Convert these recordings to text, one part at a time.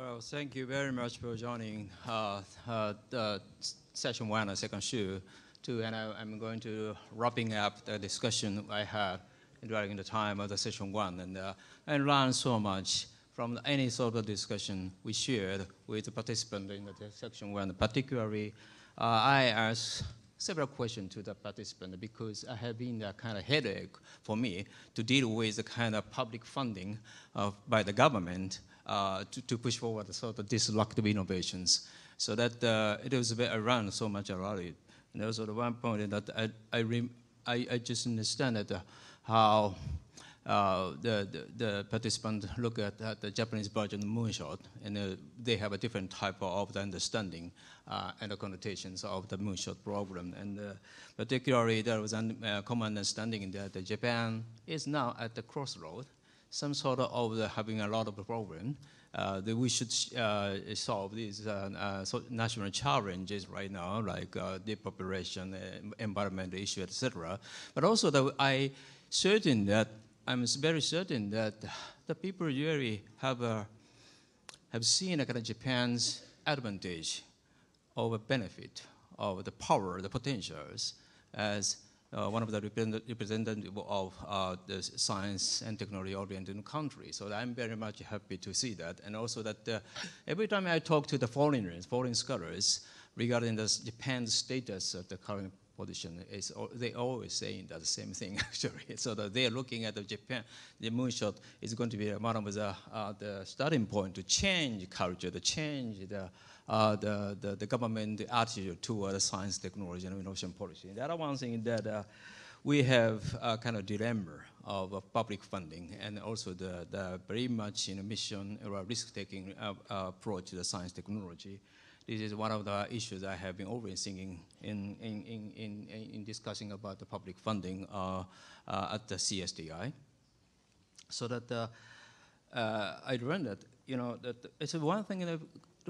Well, thank you very much for joining the session one, second show, too. And I'm going to wrapping up the discussion I had during the time of the session one, and I learned so much from any sort of discussion we shared with the participants in the section one. Particularly, I asked several questions to the participant because I have been a kind of headache for me to deal with the kind of public funding by the government to push forward the sort of disruptive innovations. So that it was around so much about it. And also the one point that I just understand that how the participants look at the Japanese version of Moonshot, and they have a different type of the understanding and the connotations of the Moonshot program. And particularly, there was a common understanding that Japan is now at the crossroad, some sort of having a lot of problems. That we should solve these national challenges right now, like depopulation, environmental issue, etc. But also that I'm very certain that the people really have seen kind of Japan's advantage of a benefit of the power, the potentials, as one of the representatives of the science and technology-oriented country. So I'm very much happy to see that. And also that every time I talk to the foreign scholars regarding Japan's status at the current position, they always saying that the same thing, actually. So that they're looking at Japan, the Moonshot is going to be one of the starting point to change culture, to change the government attitude toward science, technology, and innovation policy. The other one thing that we have a kind of dilemma of public funding, and also the very much mission or risk-taking approach to the science technology. This is one of the issues I have been always thinking in discussing about the public funding at the CSDI. So that I learned that that it's one thing that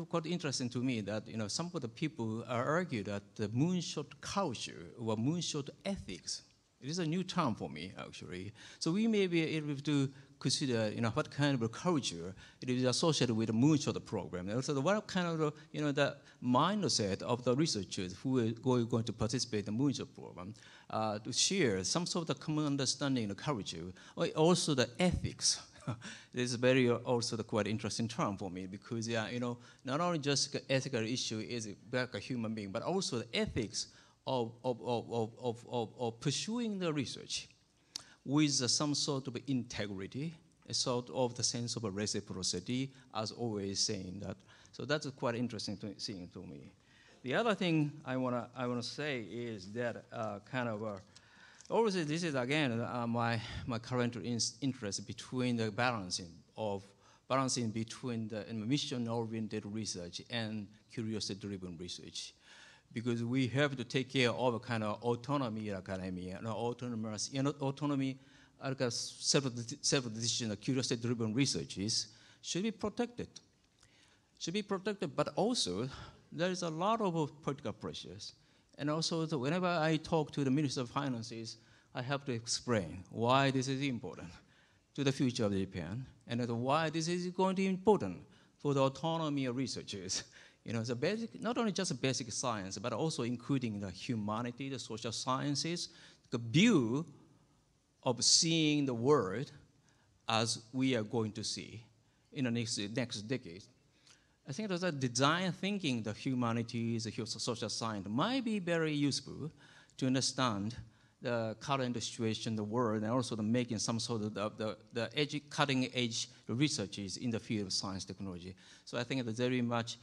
quite interesting to me that some of the people argue that the Moonshot culture or Moonshot ethics. It is a new term for me, actually. So we may be able to consider, what kind of a culture it is associated with the Moonshot program. And also, what kind of, the mindset of the researchers who are going to participate in the Moonshot program to share some sort of common understanding of the culture, or also the ethics. This is very also the quite interesting term for me because, not only just the ethical issue is like a human being, but also the ethics of pursuing the research with some sort of integrity, a sort of the sense of a reciprocity, as always saying that. So that's a quite interesting thing to me. The other thing I wanna say is that obviously this is again my current interest between the balancing between the mission-oriented research and curiosity-driven research. Because we have to take care of a kind of autonomy in academia, autonomy, self-decision, curiosity-driven researches should be protected. But also there is a lot of political pressures. And also whenever I talk to the Minister of Finances, I have to explain why this is important to the future of Japan, and why this is going to be important for the autonomy of researchers. The basic, not only just basic science, but also including the humanity, the social sciences, the view of seeing the world as we are going to see in the next decade. I think that design thinking, the humanities, the social science might be very useful to understand the current situation, the world, and also making some sort of the cutting edge researches in the field of science technology. So I think it's very much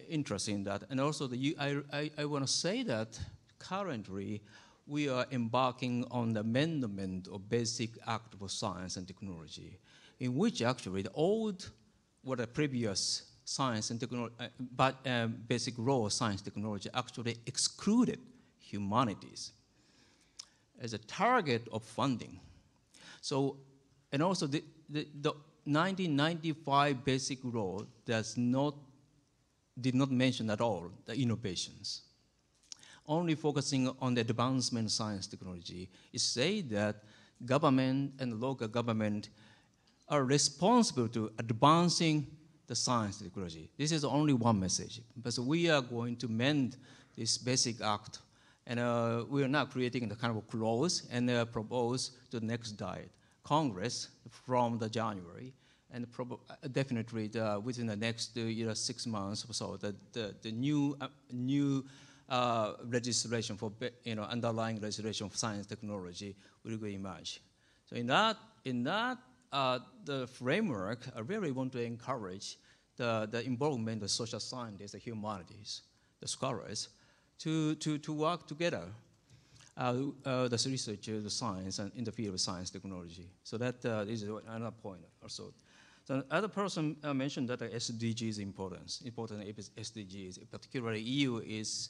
interesting in that. And also I want to say that currently we are embarking on the amendment of Basic Act of Science and Technology, in which actually the previous science and technology, basic law of science technology actually excluded humanities as a target of funding. So, and also the 1995 basic law did not mention at all the innovations, only focusing on the advancement of science technology. It says that government and local government are responsible to advancing the science technology. This is only one message, but we are going to mend this basic act, and we are now creating the kind of clause and propose to the next diet Congress from the January, and definitely within the next 6 months or so, the new legislation for underlying legislation for science technology will emerge. So in that the framework, I really want to encourage the involvement of social scientists, the humanities, the scholars, to work together, the researchers, the science, and in the field of science technology. So that is another point also. So other person mentioned that the SDG is important SDGs, particularly EU is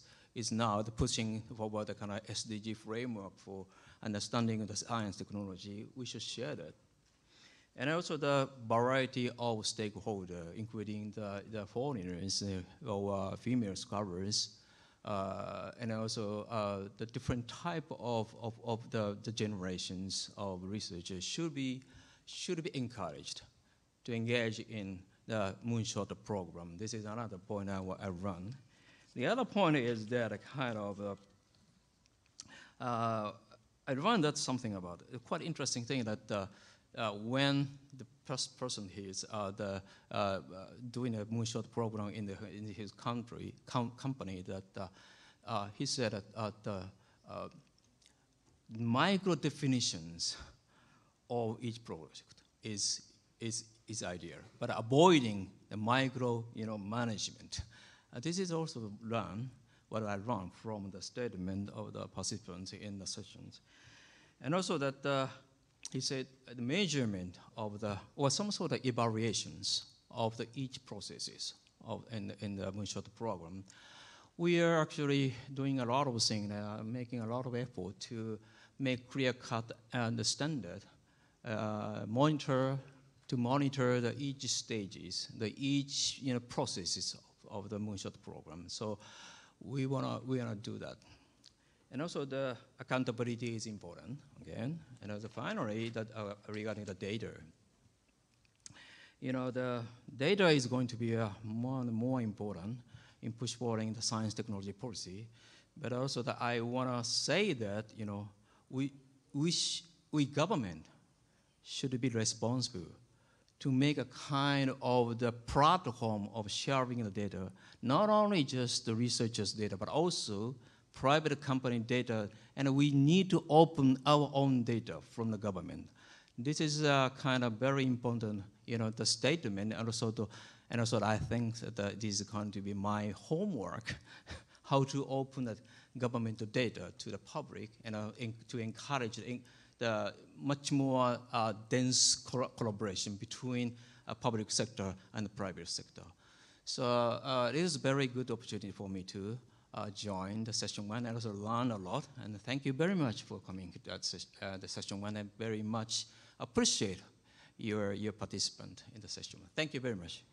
now pushing forward the kind of SDG framework for understanding of the science technology. We should share that. And also the variety of stakeholders, including the foreigners or female scholars, and also the different type of the generations of researchers should be encouraged to engage in the Moonshot program. This is another point I run. The other point is that a kind of I learned something about it. A quite interesting thing that when the first person is doing a Moonshot program in his company, that he said that the micro definitions of each project is ideal, but avoiding the micro management. This is also what I learned from the statement of the participants in the sessions. And also that he said the measurement of or some sort of evaluations of each processes in the Moonshot program. We are actually doing a lot of things, making a lot of effort to make clear-cut and the standard, monitor each stages, each processes of the Moonshot program. So we wanna do that. And also the accountability is important, again. And also finally, regarding the data. The data is going to be more and more important in push forwarding the science technology policy. But also that I wanna say that, we government should be responsible to make a kind of the platform of sharing the data, not only just the researchers' data, but also private company data, and we need to open our own data from the government. This is kind of very important, the statement, and also I think that this is going to be my homework, how to open the governmental data to the public, and to encourage the much more dense collaboration between public sector and the private sector. So it is a very good opportunity for me to join the session one and also learn a lot. And thank you very much for coming to the session one. I very much appreciate your participant in the session one. Thank you very much.